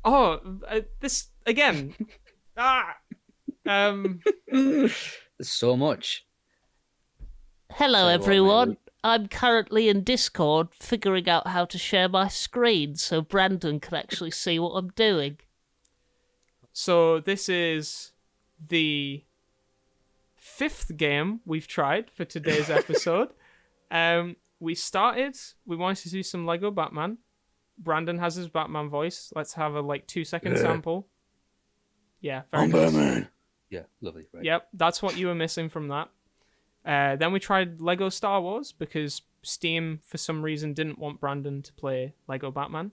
Oh, this again. ah. Um. There's so much. Hello, Tell you what, mate. everyone. I'm currently in Discord figuring out how to share my screen so Brandon can actually see what I'm doing. So this is the 5th game we've tried for today's episode. We wanted to do some Lego Batman. Brandon has his Batman voice. Let's have a 2-second sample. Yeah, very I'm nice. Batman. Yeah, lovely. Right. Yep, that's what you were missing from that. Then we tried Lego Star Wars because Steam, for some reason, didn't want Brandon to play Lego Batman.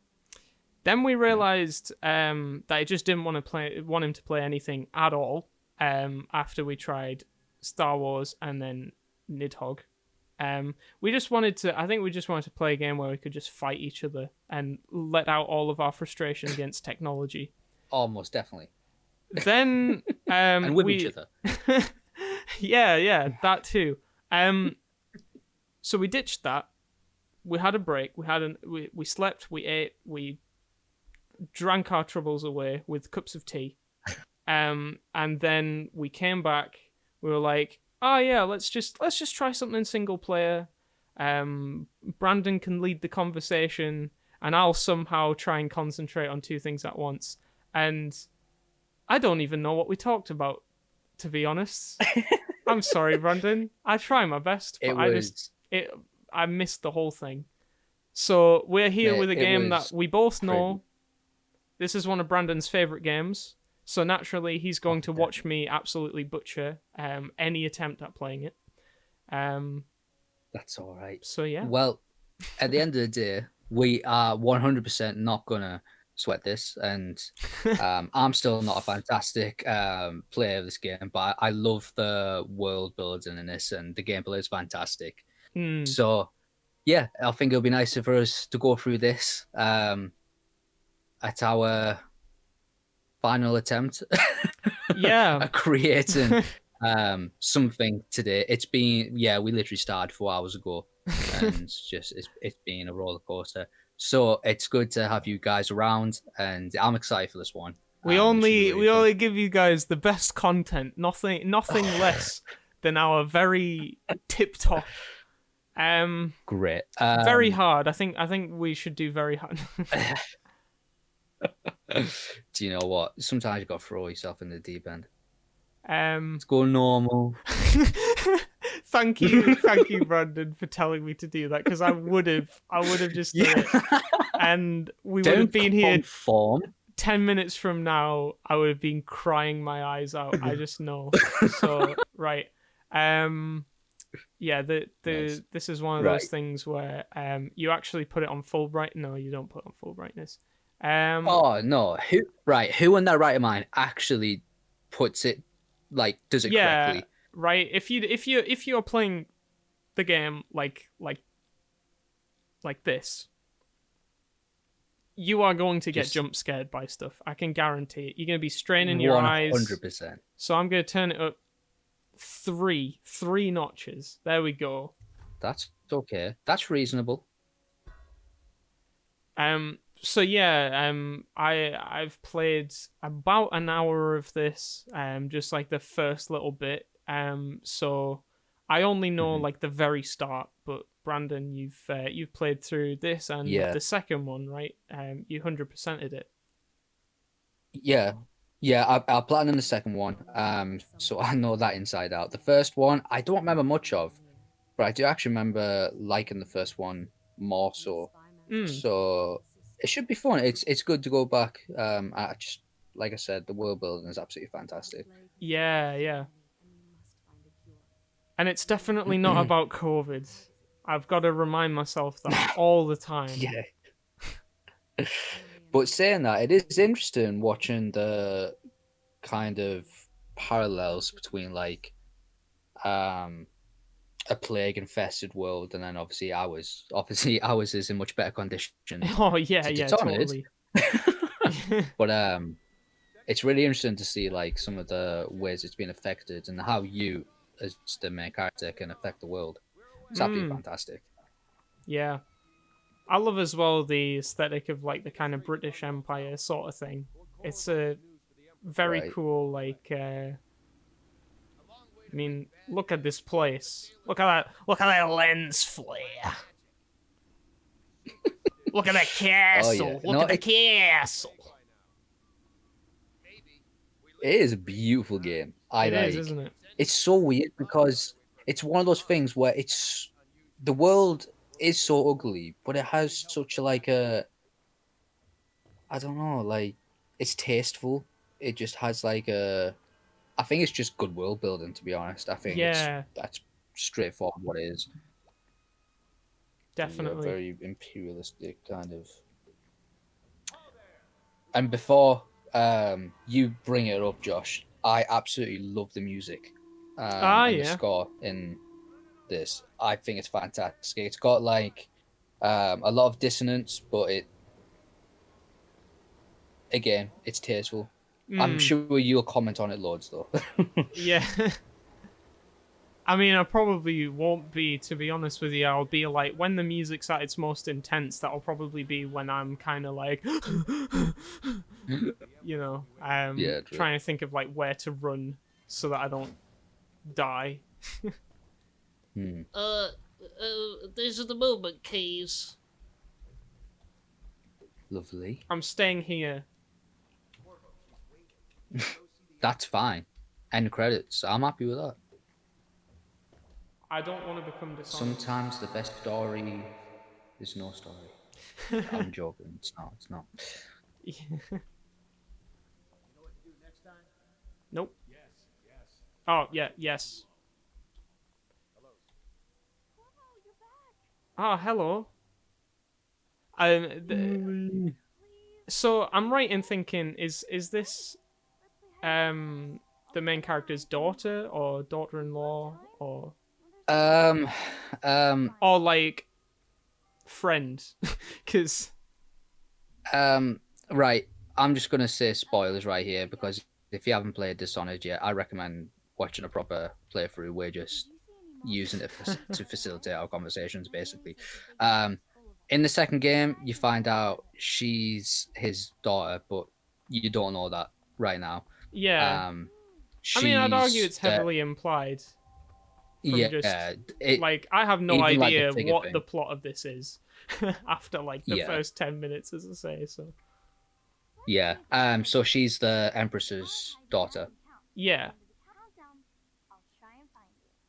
Then we realized that I just didn't want him to play anything at all. After we tried Star Wars and then Nidhogg, we just wanted to play a game where we could just fight each other and let out all of our frustration against technology. Almost definitely. Then and with each other. yeah, that too. So we ditched that. We had a break. We slept. We ate. We drank our troubles away with cups of tea. And then we came back. We were like, oh yeah, let's just try something single player. Brandon can lead the conversation, and I'll somehow try and concentrate on two things at once. And I don't even know what we talked about, to be honest. I'm sorry, Brandon. I try my best, but I missed the whole thing. So we're here with a game that we both know. This is one of Brandon's favorite games. So naturally, he's going to watch me absolutely butcher any attempt at playing it. That's all right. So yeah. Well, at the end of the day, we are 100% not gonna sweat this, and I'm still not a fantastic player of this game, but I love the world building in this, and the gameplay is fantastic. So yeah, I think it'll be nicer for us to go through this at our final attempt at creating something today. It's been, we literally started 4 hours ago, and it's been a roller coaster. So it's good to have you guys around, and I'm excited for this one. We only give you guys the best content, nothing less than our very tip top. Great. Very hard. I think we should do very hard. Do you know what? Sometimes you got to throw yourself in the deep end. Let's go normal. Thank you, Brandon, for telling me to do that, because I would have just done it, and we would have been here 10 minutes from now. I would have been crying my eyes out. I just know. So right, yeah. Nice. This is one of those things where you actually put it on full bright. No, you don't put it on full brightness. Oh no! Who in their right of mind actually puts it does it correctly? Right. If you're playing the game like this, you are going to get jump scared by stuff. I can guarantee it. You're going to be straining your eyes. 100%. So I'm going to turn it up three notches. There we go. That's okay. That's reasonable. So yeah, I've played about an hour of this, just like the first little bit. So I only know the very start, but Brandon, you've played through this and the second one, right? You 100%ed it. Yeah, I planned in the second one. So I know that inside out. The first one I don't remember much of, but I do actually remember liking the first one more so. So it should be fun. It's good to go back. Like I said, the world building is absolutely fantastic. Yeah. And it's definitely not about COVID. I've got to remind myself that all the time. Yeah. But saying that, it is interesting watching the kind of parallels between a plague-infested world, and then obviously ours. Obviously, ours is in much better condition. Oh yeah, totally. But it's really interesting to see some of the ways it's been affected and how you, as the main character, can affect the world. It's absolutely fantastic. Yeah. I love as well the aesthetic of like the kind of British Empire sort of thing. It's a very Right. cool, like. I mean, look at this place. Look at that. Look at that lens flare. Look at that Oh yeah. castle. Look No, at the castle. it is a beautiful game. I It is, like. isn't it? It's so weird because it's one of those things where it's the world is so ugly, but it has such a like a I don't know, like it's tasteful. It just has like a I think it's just good world building to be honest. I think Yeah, that's straightforward what it is. Yeah, definitely. very imperialistic kind of. And before you bring it up, Josh, I absolutely love the music and the Yeah. score in this. I think it's fantastic. It's got like a lot of dissonance, but it's tasteful. I'm Mm, sure you'll comment on it loads though. yeah. I mean, I probably won't be, to be honest with you. I'll be like, when the music's at its most intense, that'll probably be when I'm kind of like, Yeah, true. trying to think of like where to run so that I don't die. Hmm. These are the movement keys. Lovely. I'm staying here. That's fine. End credits. I'm happy with that. I don't want to become Dishonored. Sometimes the best story is no story. I'm joking. It's not. It's not. Nope. Oh, yeah, yes. Ah, hello. So I'm right in thinking, is this the main character's daughter or daughter-in-law Um, or like friend? Because right. I'm just gonna say spoilers right here because if you haven't played Dishonored yet, I recommend watching a proper playthrough. We're just using it to facilitate our conversations, basically. In the second game, you find out she's his daughter, but you don't know that right now. yeah, Um, I mean, I'd argue she's it's heavily implied from just yeah, it like I have no even like the idea figure what the thing. plot of this is after like the Yeah, first 10 minutes, as I say. So yeah. So she's the Empress's daughter. yeah.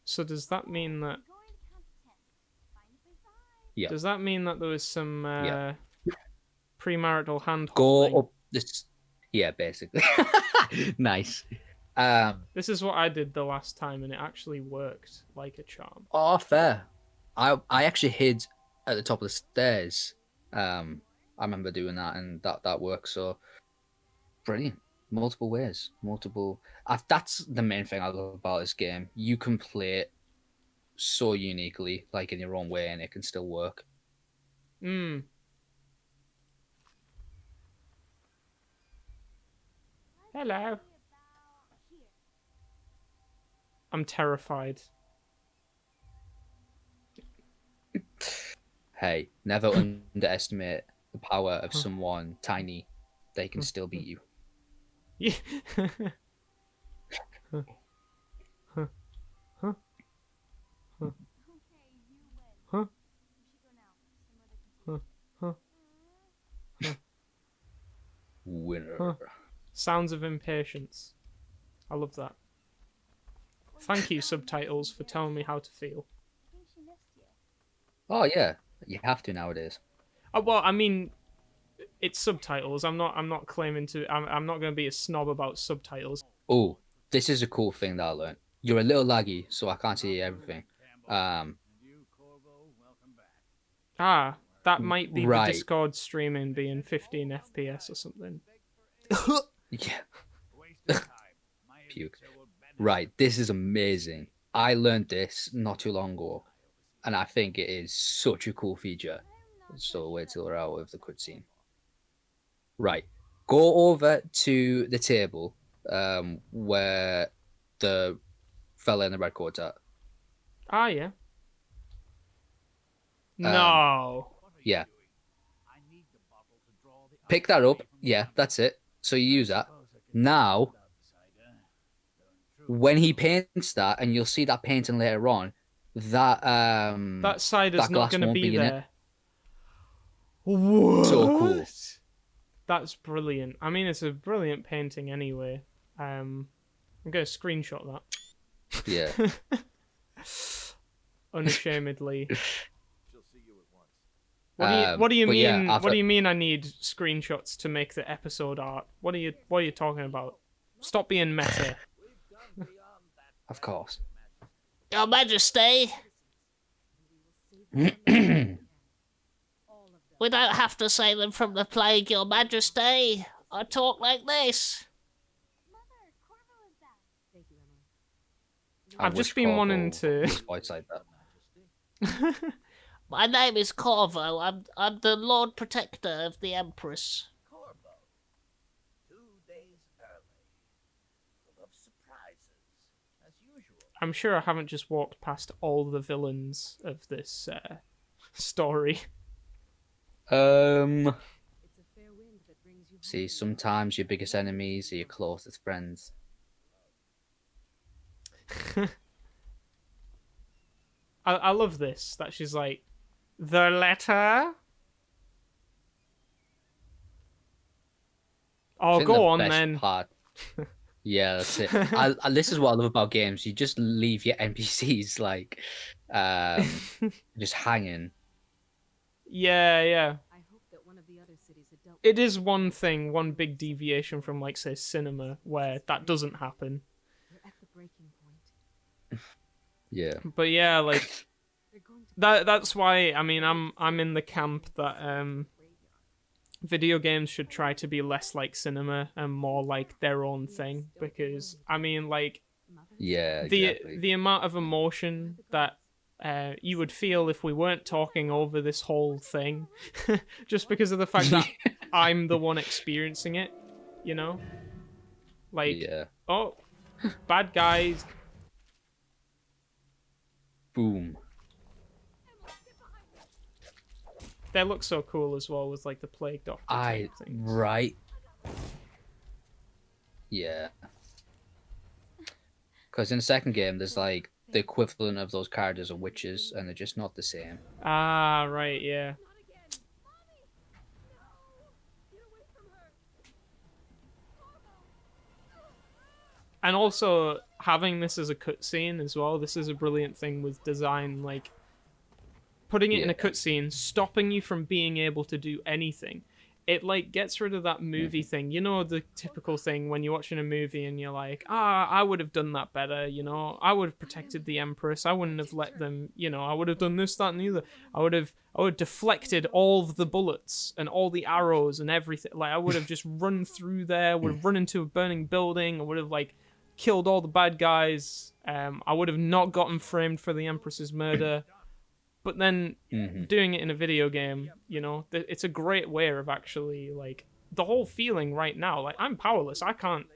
So does that mean that? Yeah, Does that mean that there was some yeah. premarital hand Go holding? up this. Yeah, basically. Nice. This is what I did the last time, and it actually worked like a charm. Oh, fair. I actually hid at the top of the stairs. I remember doing that, and that worked. So brilliant. Multiple ways, multiple. That's the main thing I love about this game. You can play it so uniquely, like in your own way, and it can still work. Mm. Hello. I'm terrified. Hey, never underestimate the power of someone tiny. They can still beat you. Yeah. Huh. Huh. Huh. Huh. Huh. Huh. Huh. Huh. Winner. Huh. Sounds of impatience. I love that. Thank you, subtitles, for telling me how to feel. Oh yeah, you have to nowadays. Well, I mean, it's subtitles. I'm not claiming to. I'm not going to be a snob about subtitles. Oh, this is a cool thing that I learned. You're a little laggy, so I can't see everything. That might be the Right. Discord streaming being 15 FPS or something. Yeah. Puke. Right, this is amazing. I learned this not too long ago, and I think it is such a cool feature. So wait till we're out of the cutscene. Right, go over to the table where the fella in the red coat's at. Yeah. Um, No. Yeah, pick that up. Yeah, that's it. So you use that. Now, when he paints that, and you'll see that painting later on, that That side is that not glass going to won't be be in it. there. What? So cool. That's brilliant. I mean, it's a brilliant painting anyway. I'm going to screenshot that. Yeah. Unashamedly. But What do you yeah, mean? after- What do you mean? I need screenshots to make the episode art. What are you talking about? Stop being meta. Of course. Your Majesty, we don't have to save them from the plague, Your Majesty. I talk like this. I've just wish been Corvo wanting to- was voiced like that. My name is Corvo. I'm the Lord Protector of the Empress. Corvo, 2 days early, full of surprises, as usual. I'm sure I haven't just walked past all the villains of this story. See, sometimes your biggest enemies are your closest friends. I love this, that she's like, the letter? I Oh, think go the on best then. part- Yeah, that's it. This is what I love about games. You just leave your NPCs like just hanging. Yeah. I hope that one of the other cities had dealt It is one thing, one big deviation from, like, say, cinema, where that doesn't happen. We're at the breaking point. Yeah. But yeah, like, They're going to that's why, I mean, I'm in the camp that graveyard. video games should try to be less like cinema and more like their own thing, because I mean, like, Mothers? Yeah, the exactly. the amount of emotion that you would feel if we weren't talking over this whole thing, just because of the fact that I'm the one experiencing it, you know, like, Yeah. oh, bad guys. Boom. They look so cool as well with, like, the plague doctor type things. Right. Yeah. Because in the second game, there's like the equivalent of those characters are witches, and they're just not the same. Ah, right, yeah. And also, having this as a cutscene as well, this is a brilliant thing with design, like, putting it in a Yeah. cutscene, stopping you from being able to do anything. It, like, gets rid of that movie thing. You know, the typical thing when you're watching a movie and you're like, I would have done that better, you know? I would have protected the Empress. I wouldn't have let them, you know, I would have done this, that, and the other. I would have deflected all of the bullets and all the arrows and everything. Like, I would have just run through there, would have run into a burning building, I would have, like, killed all the bad guys. I would have not gotten framed for the Empress's murder. But then doing it in a video game, you know, it's a great way of actually, like, the whole feeling right now. Like, I'm powerless. I can't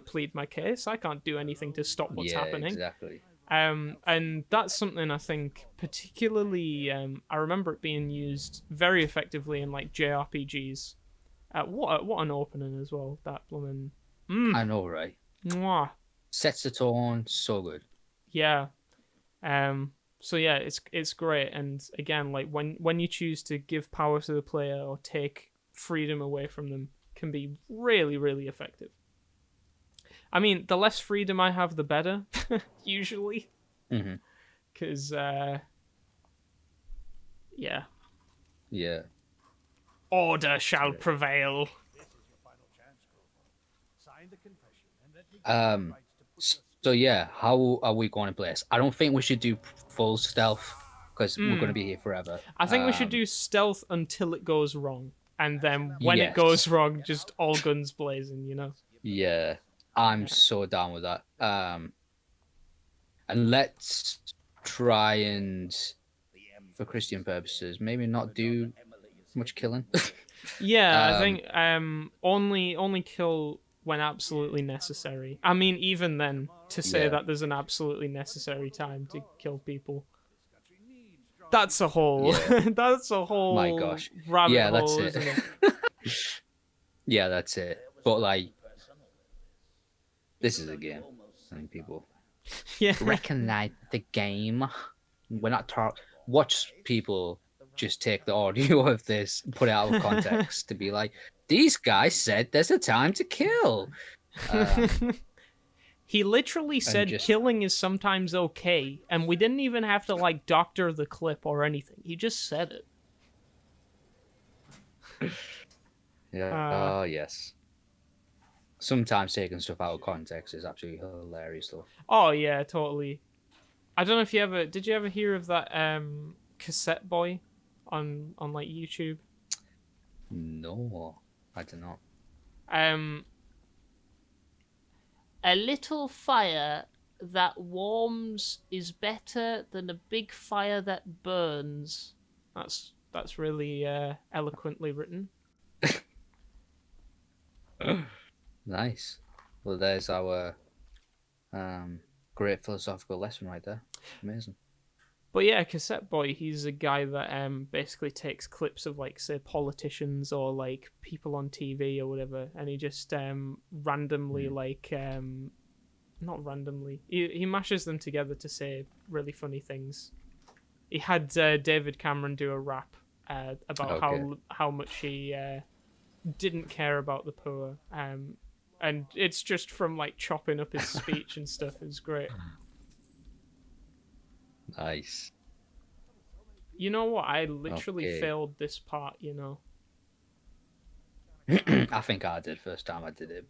plead my case. I can't do anything to stop what's Yeah, happening. exactly. And that's something I think particularly, I remember it being used very effectively in, like, JRPGs. What an opening as well. That blooming I know, right? mwah. Sets the tone so good. Yeah. So yeah, it's great, and again, like, when you choose to give power to the player or take freedom away from them, can be really, really effective. I mean, the less freedom I have, the better, usually, because yeah, Yeah. order shall prevail. So yeah, how are we going to play this? I don't think we should do full stealth because we're going to be here forever. I think we should do stealth until it goes wrong, and then when it Yes. goes wrong, just all guns blazing, you know? Yeah, I'm so down with that. And let's try and, for Christian purposes, maybe not do much killing. Yeah, I think only kill when absolutely necessary. I mean, even then, to say Yeah. that there's an absolutely necessary time to kill people, that's a whole Yeah. that's a whole My gosh. rabbit Yeah, hole, that's it. isn't it? Yeah, that's it. But like, this is a game. I think people Yeah. recognize the game. We're not talking. Watch people just take the audio of this, put it out of context to be like, these guys said there's a time to kill. He literally said just- killing is sometimes okay, and we didn't even have to like doctor the clip or anything. He just said it. Yeah. Oh yes. Sometimes taking stuff out of context is absolutely hilarious, though. Oh yeah, totally. I don't know if did you ever hear of that cassette boy on like YouTube? No, I do not. A little fire that warms is better than a big fire that burns. That's really eloquently written. Nice. Well, there's our great philosophical lesson right there. Amazing. But yeah, Cassette Boy, he's a guy that basically takes clips of like say politicians or like people on TV or whatever, and he just randomly like not randomly, he mashes them together to say really funny things. He had David Cameron do a rap about how much he didn't care about the poor, and it's just from like chopping up his speech and stuff. It's great. Nice. You know what? I literally Okay. failed this part, you know. I think I did first time I did it.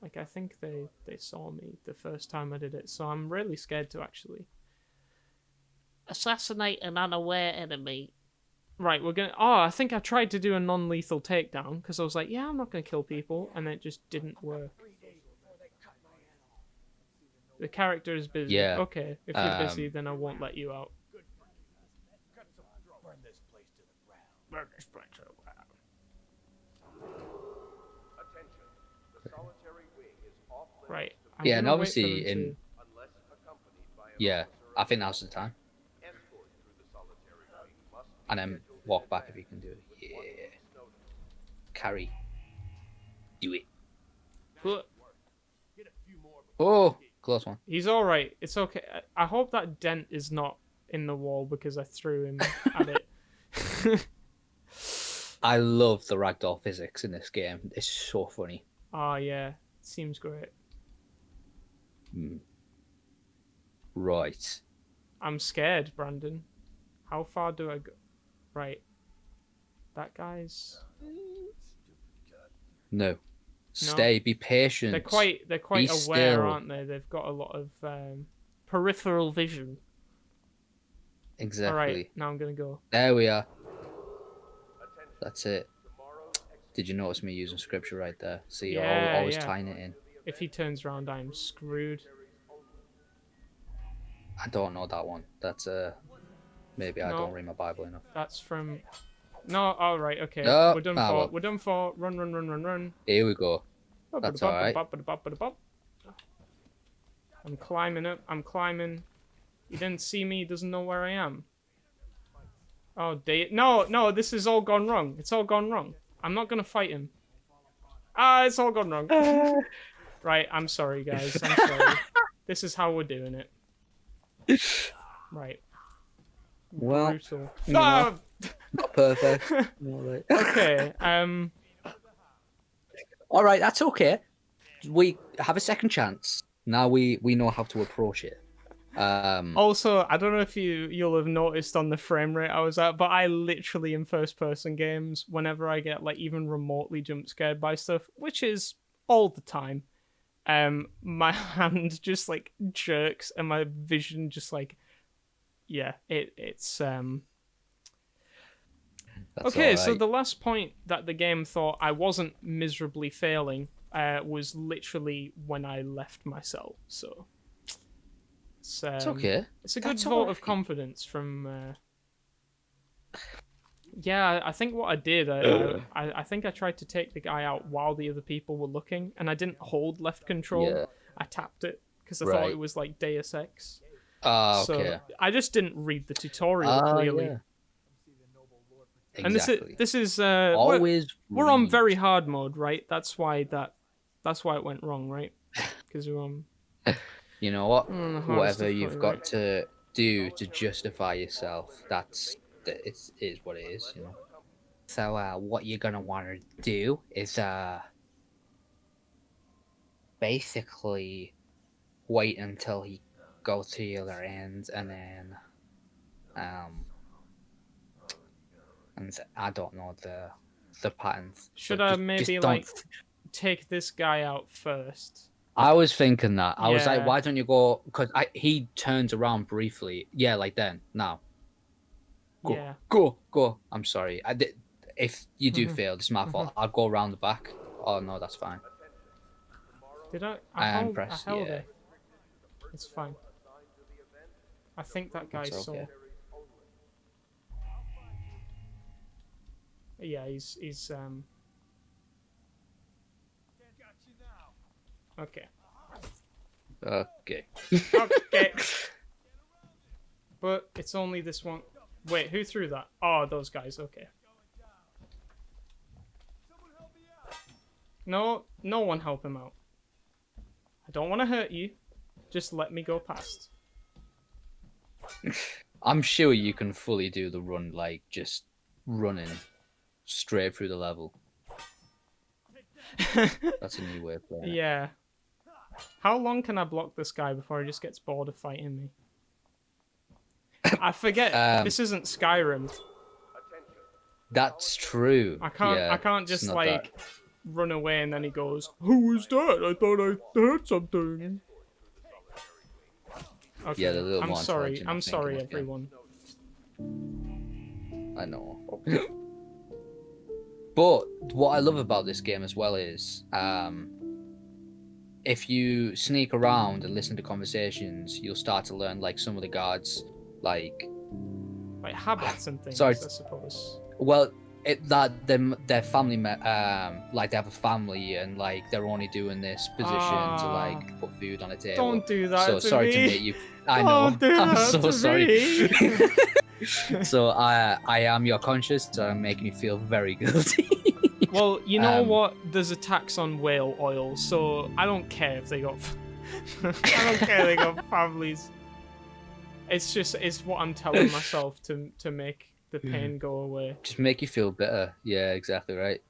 Like, I think they saw me the first time I did it, so I'm really scared to actually. Assassinate an unaware enemy. Right, we're gonna. Oh, I think I tried to do a non-lethal takedown because I was like, yeah, I'm not gonna kill people, and it just didn't work. The character is busy. Yeah, Okay, if you're busy, then I won't let you out. Burn this place to the ground. Burn this place to the ground. Attention. The solitary wing is off limits Right. to I'm Yeah, and gonna wait for obviously them to- unless accompanied by an Yeah, officer. I think now's the time. Escort through the solitary wing must be And then scheduled walk in back if advance you can do it. with 1 Yeah. week's notice. Carry. Do it. But Oh, close one. he's all right. It's okay. I hope that dent is not in the wall because I threw him at it. I love the ragdoll physics in this game. It's so funny. Oh yeah, seems great. Right. I'm scared, Brandon. How far do I go? Right. That guy's. No. Stay. Be patient. They're quite Be aware, still. aren't they? They've got a lot of peripheral vision. Exactly. All right, now I'm gonna go. There we are. That's it. Did you notice me using scripture right there? See, you're Yeah, always yeah. tying it in. If he turns around, I'm screwed. I don't know that one. That's maybe I No. don't read my Bible enough. That's from. No, all right, okay. No, We're done ah, for. well. We're done for. Run, run, run, run, run. Here we go. That's all right. I'm climbing up. I'm climbing. He didn't see me. He doesn't know where I am. Oh, no, this has all gone wrong. It's all gone wrong. I'm not gonna fight him. It's all gone wrong. Right, I'm sorry, guys. I'm sorry. This is how we're doing it. Right. Well, Brutal. you know. Ah! Not perfect. All right. Okay. All right, that's okay. We have a second chance. Now we know how to approach it. Also, I don't know if you'll have noticed on the frame rate I was at, but I literally in first person games, whenever I get like even remotely jump scared by stuff, which is all the time, my hand just like jerks and my vision just like, yeah, it's That's okay. all So right. the last point that the game thought I wasn't miserably failing was literally when I left my cell. So it's okay. It's a good That's vote alright. of confidence from. Yeah, I think what I did, I think I tried to take the guy out while the other people were looking, and I didn't hold left control. Yeah. I tapped it because I thought Right. it was like Deus Ex. Ah, So okay. I just didn't read the tutorial Ah, clearly. yeah. And Exactly. this is Always we're on read. very hard mode, right? That's why it went wrong, right? Because we're on. You know what? We're on the hardest Whatever difficulty, you've right? got to do to justify yourself, it is what it is, you know. So what you're gonna want to do is basically wait until he goes to the other end, and then and I don't know the patterns. Should So I just maybe don't. like take this guy out first? I was thinking that. I was like, Yeah. why don't you go? Because he turns around briefly. Yeah, like then. Now. Go, Yeah. go. I'm sorry. If you do fail, it's my fault. I'll go around the back. Oh no, that's fine. Did I? And I press held yeah. it. It's fine. I think that guy It's saw. okay. Yeah, he's okay. Okay. Okay. But it's only this one. Wait, who threw that? Oh, those guys. Okay. No, no one help him out. I don't want to hurt you. Just let me go past. I'm sure you can fully do the run, like just running straight through the level. That's a new way of playing it. Yeah. How long can I block this guy before he just gets bored of fighting me? I forget. This isn't Skyrim. That's true. I can't. Yeah, I can't it's just not like run away and then he goes, "Who was that? I thought I heard something." Okay. Yeah, the little I'm more sorry. intelligent, I I'm think, sorry, in this game. everyone. I know. But what I love about this game as well is, if you sneak around and listen to conversations, you'll start to learn like some of the guards, like habits and things. Sorry. I suppose. well, that their family, like they have a family and like they're only doing this position to like put food on a table. Don't do that So to sorry me. to make you. I know. Don't do I'm that so to sorry. me. So I am your conscience, so I'm making you feel very guilty. Well, you know Um, what? There's a tax on whale oil, so I don't care if they got. I don't care if they got families. It's what I'm telling myself to make the pain go away. Just make you feel better. Yeah, exactly right.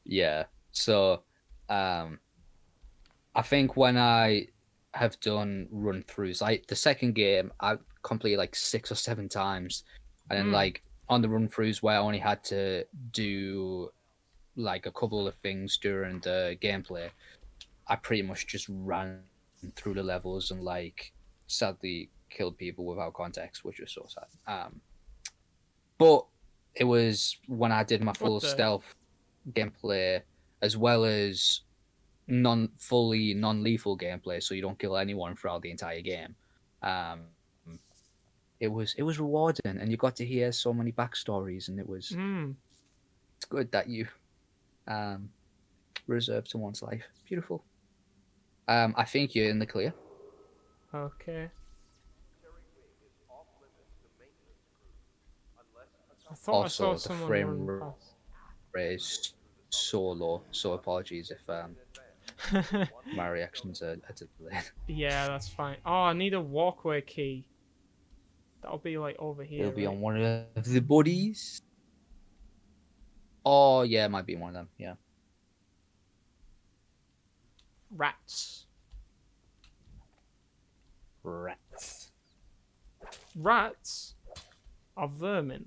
Yeah. So, I think when I have done run throughs, like the second game, I completed like 6 or 7 times, and then like on the run throughs where I only had to do like a couple of things during the gameplay, I pretty much just ran through the levels and like sadly killed people without context, which was so sad. But it was when I did my full the- stealth gameplay as well as fully non-lethal gameplay, so you don't kill anyone throughout the entire game. It was rewarding, and you got to hear so many backstories, and it's good that you reserve someone's life. Beautiful. I think you're in the clear. Okay. I thought I Also, saw the someone frame run past. rate is so low, so apologies if my reactions are delayed. Yeah, that's fine. Oh, I need a walkway key. That'll be like over here. It'll be right? on one of the bodies. Oh yeah, it might be one of them. Yeah. Rats. Rats. Rats are vermin,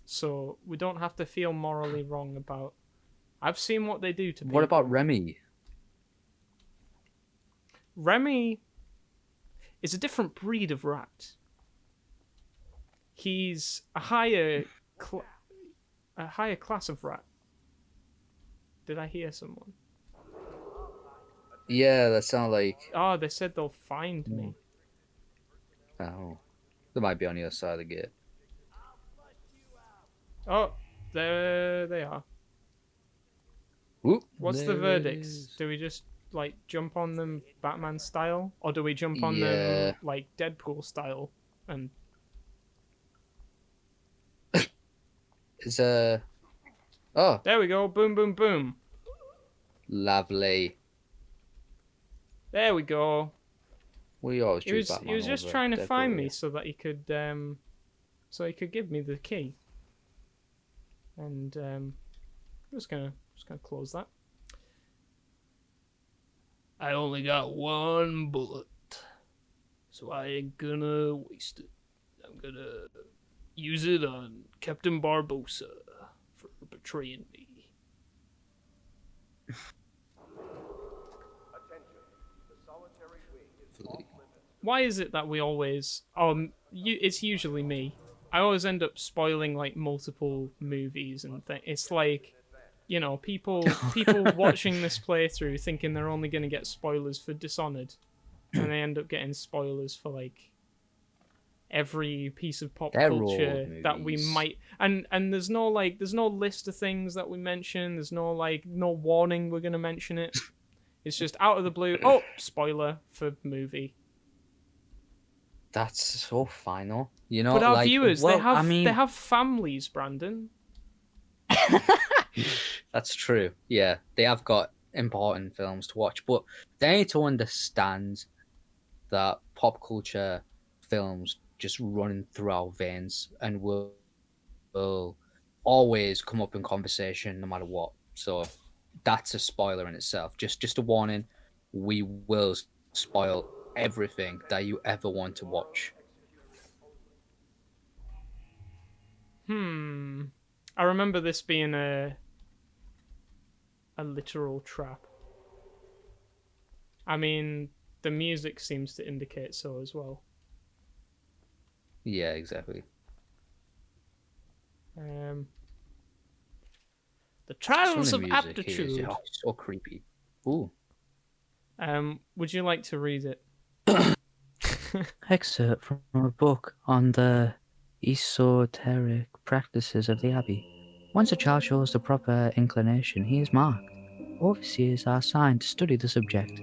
so we don't have to feel morally wrong about. I've seen what they do to people. What about Remy? Remy is a different breed of rat. He's a higher class of rat. Did I hear someone? Yeah, that sounds like. Oh, they said they'll find me. Oh, they might be on the other side of the gate. Oh, there they are. Whoop, What's the there it verdict? is. Do we just like jump on them Batman style, or do we jump on Yeah. them like Deadpool style and Is a oh, There we go. Boom, boom, boom. lovely. There we go. We always He choose was Batman just over trying to Deadpool find me here. so that he could give me the key. And I'm just gonna close that. I only got one bullet, so I ain't gonna waste it. I'm gonna use it on Captain Barbosa for betraying me. Attention. The solitary wing is off limits. Why is it that we always it's usually me. I always end up spoiling like multiple movies and things. It's like, you know, people watching this playthrough thinking they're only going to get spoilers for Dishonored, and they end up getting spoilers for like every piece of pop They're culture old that we movies. might and there's no list of things that we mention. There's no warning we're going to mention it. It's just out of the blue. Oh, spoiler for movie. That's so final. You know, But our like, viewers, well, they I mean, have families, Brandon. that's true. Yeah, they have got important films to watch, but they need to understand that pop culture films just run through our veins and will always come up in conversation no matter what. So that's a spoiler in itself. Just a warning. We will spoil everything that you ever want to watch. I remember this being a literal trap. I mean, the music seems to indicate so as well. Yeah, exactly. The Some trials of of the music here is aptitude. so creepy. Ooh. Would you like to read it? Excerpt from a book on the esoteric practices of the Abbey. Once a child shows the proper inclination, he is marked. Overseers are assigned to study the subject.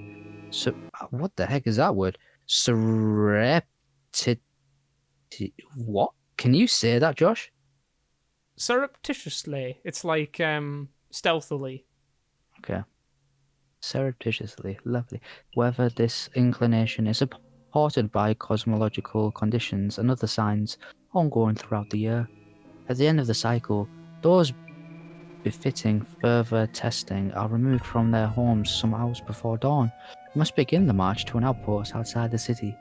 So, what the heck is that word? Surreptiti. What? Can you say that, Josh? Surreptitiously. It's like stealthily. Okay. Surreptitiously, lovely. Whether this inclination is supported by cosmological conditions and other signs ongoing throughout the year. At the end of the cycle, those befitting further testing are removed from their homes some hours before dawn and must begin the march to an outpost outside the city.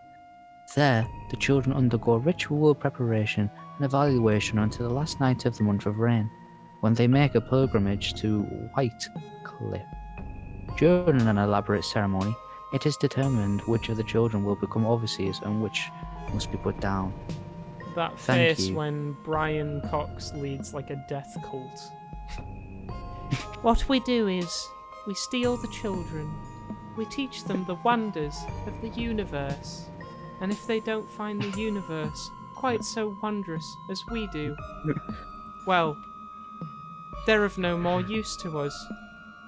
There, the children undergo ritual preparation and evaluation until the last night of the month of rain, when they make a pilgrimage to White Cliff. During an elaborate ceremony, it is determined which of the children will become overseers and which must be put down. That Thank face you. when Brian Cox leads like a death cult. What we do is, we steal the children. We teach them the wonders of the universe. And if they don't find the universe quite so wondrous as we do, well, they're of no more use to us.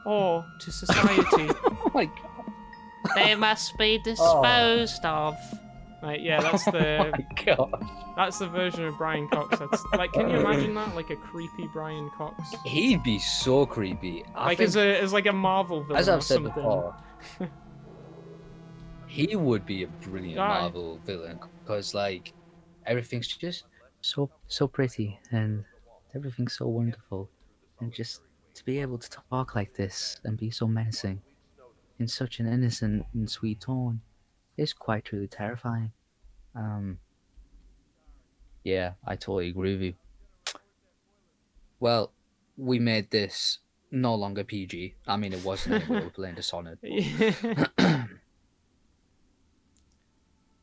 Or to society. Oh my god. They must be disposed of. Right, yeah, that's Oh the my god. that's the version of Brian Cox. That's like, can you imagine that? Like a creepy Brian Cox. He'd be so creepy. Like as like a Marvel villain as or I've said something. before, he would be a brilliant Aye. Marvel villain because, like, everything's just So pretty, and everything's so wonderful. And just to be able to talk like this and be so menacing in such an innocent and sweet tone is quite truly terrifying. yeah, I totally agree with you. Well, we made this no longer PG. I mean, it wasn't anyway. We're playing Dishonored.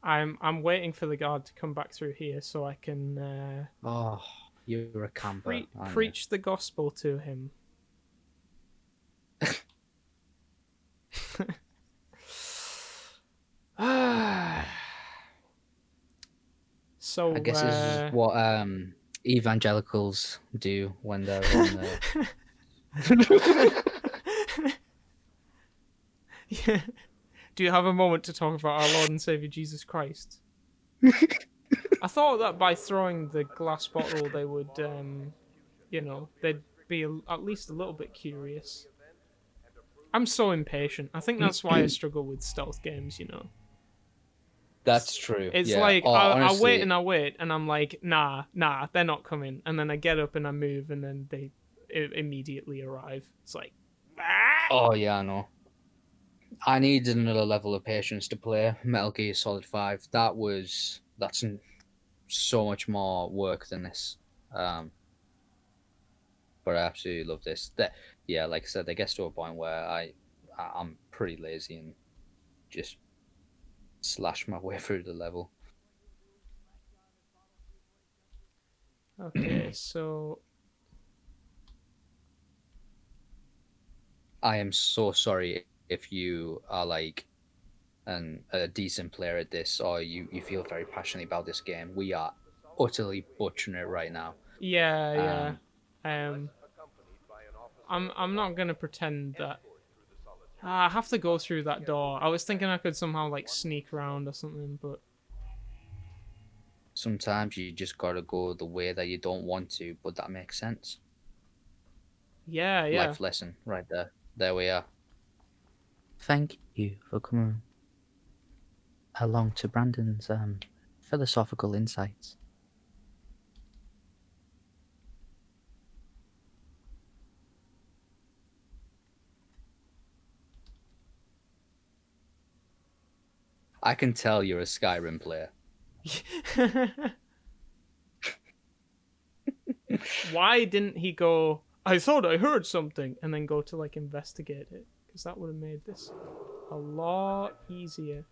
I'm waiting for the guard to come back through here so I can Oh, you're a camper. aren't you? preach the gospel to him. So I guess this is what evangelicals do when they're on yeah. Do you have a moment to talk about our Lord and Savior Jesus Christ? I thought that by throwing the glass bottle they would you know, they'd be at least a little bit curious. I'm so impatient. I think that's why I struggle with stealth games, you know. That's true. It's yeah. like, Oh, I wait honestly, and I wait, and I'm like, nah, they're not coming. And then I get up and I move, and then they immediately arrive. It's like, ah! Oh yeah, I know. I needed another level of patience to play Metal Gear Solid 5. That's so much more work than this. But I absolutely love this. Yeah, like I said, it gets to a point where I'm pretty lazy and just slash my way through the level. Okay, so I am so sorry if you are like a decent player at this, or you feel very passionately about this game. We are utterly butchering it right now. yeah. I'm not gonna pretend that. I have to go through that door. I was thinking I could somehow like sneak around or something, but Sometimes you just gotta go the way that you don't want to, but that makes sense. yeah. Life lesson right there. There we are. Thank you for coming along to Brandon's philosophical insights. I can tell you're a Skyrim player. Why didn't he go, I thought I heard something, and then go to like investigate it? Because that would have made this a lot easier.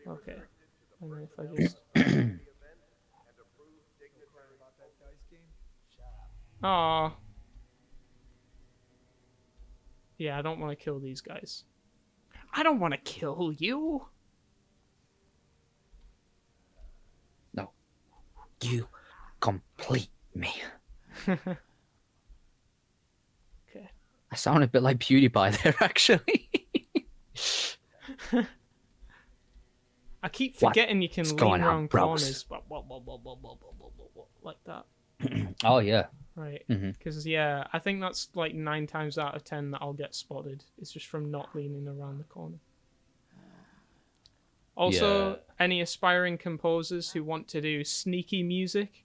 Okay. And then if I just Aw. Yeah, I don't want to kill these guys. I don't want to kill you. No. You complete me. Okay. I sound a bit like PewDiePie there, actually. I keep forgetting you can What's lean going on, around bros? corners. Like that. Oh yeah. Right. Mhm. Because, yeah, I think that's like 9 times out of 10 that I'll get spotted. It's just from not leaning around the corner. Also, Yeah. any aspiring composers who want to do sneaky music,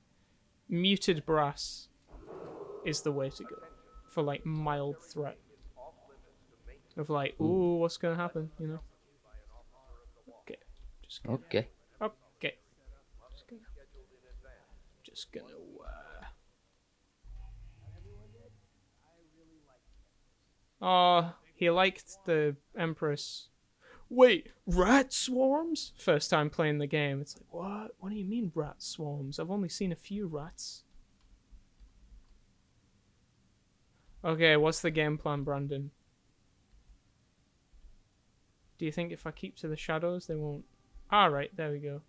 muted brass is the way to go. For like mild threat. Of like, ooh, what's going to happen, you know? Okay. Just gonna, Okay. okay. Just gonna Oh, he liked the Empress. Wait, rat swarms? First time playing the game. It's like, what? What do you mean rat swarms? I've only seen a few rats. Okay, what's the game plan, Brandon? Do you think if I keep to the shadows, they won't... Alright, there we go.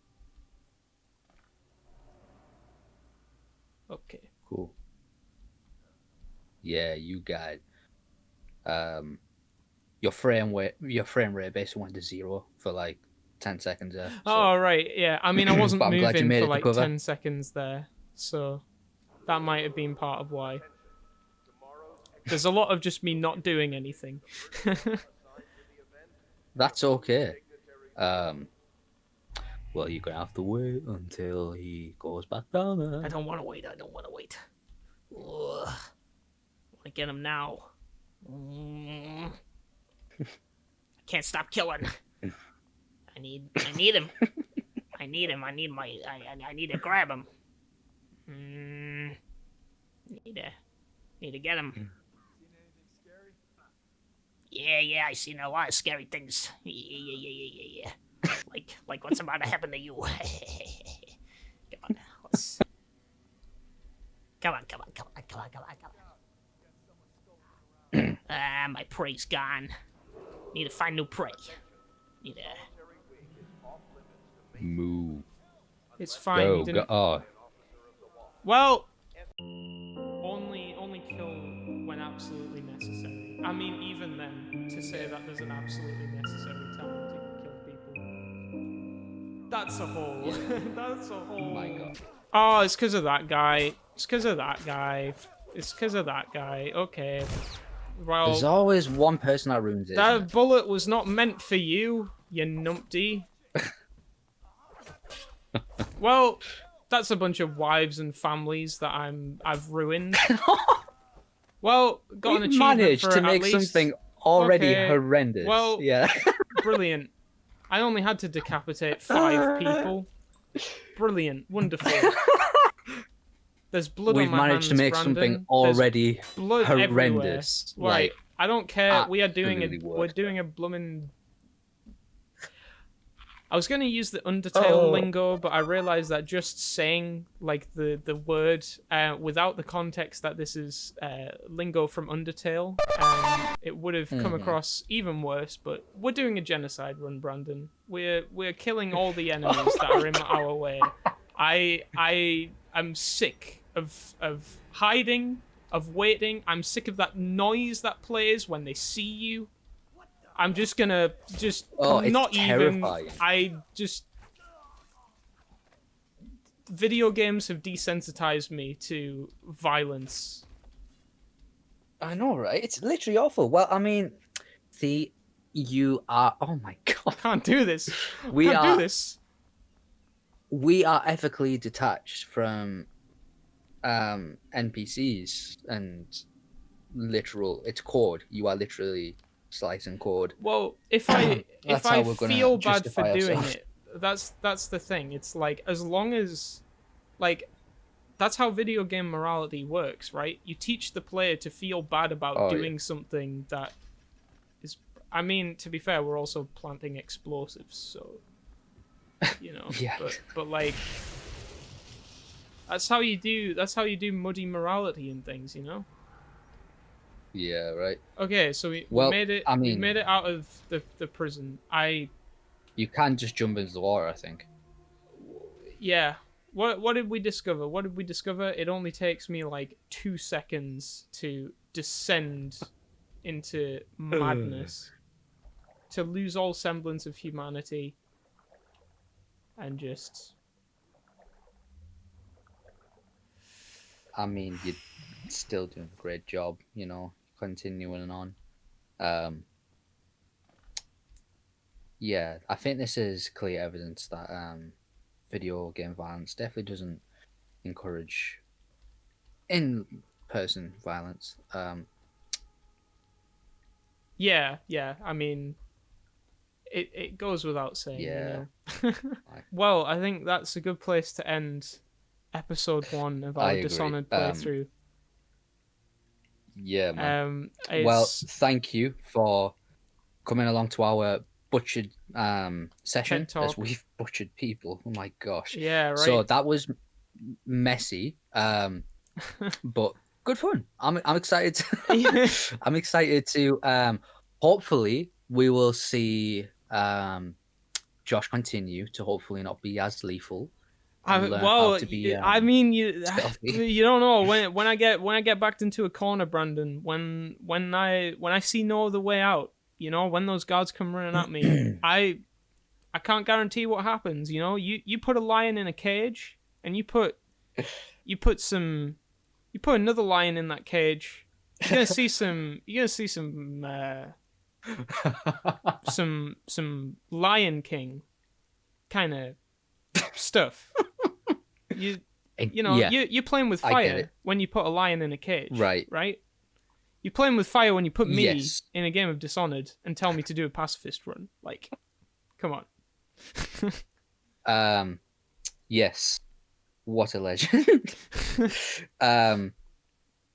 Okay. Cool. Yeah, you got your frame rate basically went to 0 for like 10 seconds there. So. Oh, right, yeah. I mean, I wasn't But I'm glad you moving made for it to like cover. 10 seconds there, so that might have been part of why. There's a lot of just me not doing anything. That's okay. Well, you're gonna have to wait until he goes back down there. I don't want to wait. Ugh. I want to get him now. I can't stop killing. I need him. I need to grab him. Need to get him. Yeah, I seen a lot of scary things. Yeah. like what's about to happen to you. Come on. My prey's gone. Need to find new prey. Move. It's fine, you didn't... Oh, Well, only kill when absolutely necessary. I mean, even then, to say that there's an absolutely necessary time to kill people. That's a whole... That's a whole... my God. Oh, it's because of that guy. It's because of that guy. It's because of that guy. Okay. There's Well, always one person that ruins it. Isn't that it? bullet was not meant for you, you numpty. Well, that's a bunch of wives and families that I've ruined. Well, got an We've achievement managed for to it, make at least. something already Okay, horrendous. well- yeah. Brilliant. I only had to decapitate 5 people. Brilliant. Wonderful. There's blood We've on my managed hands, to make Brandon. something There's already blood everywhere. horrendous. Right. I don't care. We are doing absolutely we're worse. doing a blooming. I was going to use the Undertale lingo, but I realized that just saying like the word without the context that this is lingo from Undertale, it would have come across even worse. But we're doing a genocide run, Brandon. We're killing all the enemies that are in our way. I am sick of hiding, of waiting. I'm sick of that noise that plays when they see you. I'm just gonna It's not terrifying. video games have desensitized me to violence. I know, right? It's literally awful. Well, I mean, you are. Oh my I god. can't do this. We Can't are- do this. We are ethically detached from NPCs and literal. It's code. You are literally slicing code. Well, if I That's how I we're gonna feel bad for justify doing ourselves. it, that's the thing. It's like as long as like that's how video game morality works, right? You teach the player to feel bad about Oh, yeah. doing something that is. I mean, to be fair, we're also planting explosives, so you know. Yeah. But like, that's how you do. That's how you do muddy morality and things, you know. Yeah, right. Okay, so we Well, made it. I we mean- made it out of the prison. You can just jump into the water, I think. Yeah. What did we discover? What did we discover? It only takes me like 2 seconds to descend into madness, to lose all semblance of humanity, and just. I mean, you're still doing a great job, you know, continuing on. Yeah, I think this is clear evidence that video game violence definitely doesn't encourage in-person violence. Yeah. I mean, it goes without saying. Yeah. You know? Well, I think that's a good place to end episode 1 of I our agree. Dishonored playthrough. Yeah, man. It's, Well, thank you for coming along to our butchered session, TED Talk. as we've butchered people. Oh my gosh. yeah, right. So that was messy, but good fun. I'm excited. I'm excited to hopefully we will see Josh continue to hopefully not be as lethal. and learn how to be, I mean, you stealthy. you don't know when I get backed into a corner, Brandon. When I see no other way out, you know, when those guards come running at me, I can't guarantee what happens. You know, you put a lion in a cage, and you put another lion in that cage. You're gonna see some Lion King kind of stuff. You know, yeah, you're playing with I get fire it. when you put a lion in a cage, Right. Right? You're playing with fire when you put me Yes. in a game of Dishonored and tell me to do a pacifist run. Like, come on. Yes. What a legend.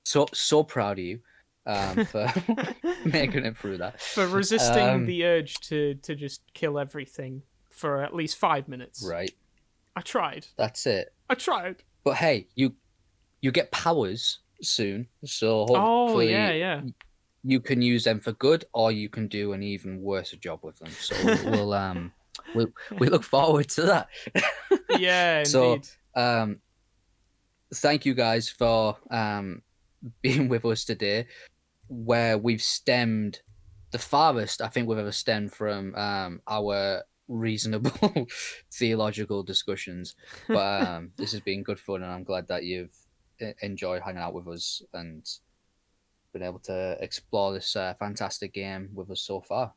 So proud of you for making it through that. For resisting the urge to just kill everything for at least 5 minutes. Right. I tried. That's it. I tried. But hey, you get powers soon, so hopefully Oh yeah. you can use them for good, or you can do an even worse job with them. So we look forward to that. Yeah, So, indeed. Thank you guys for being with us today, where we've stemmed the farthest I think we've ever stemmed from our reasonable theological discussions. But this has been good fun, and I'm glad that you've enjoyed hanging out with us and been able to explore this fantastic game with us so far.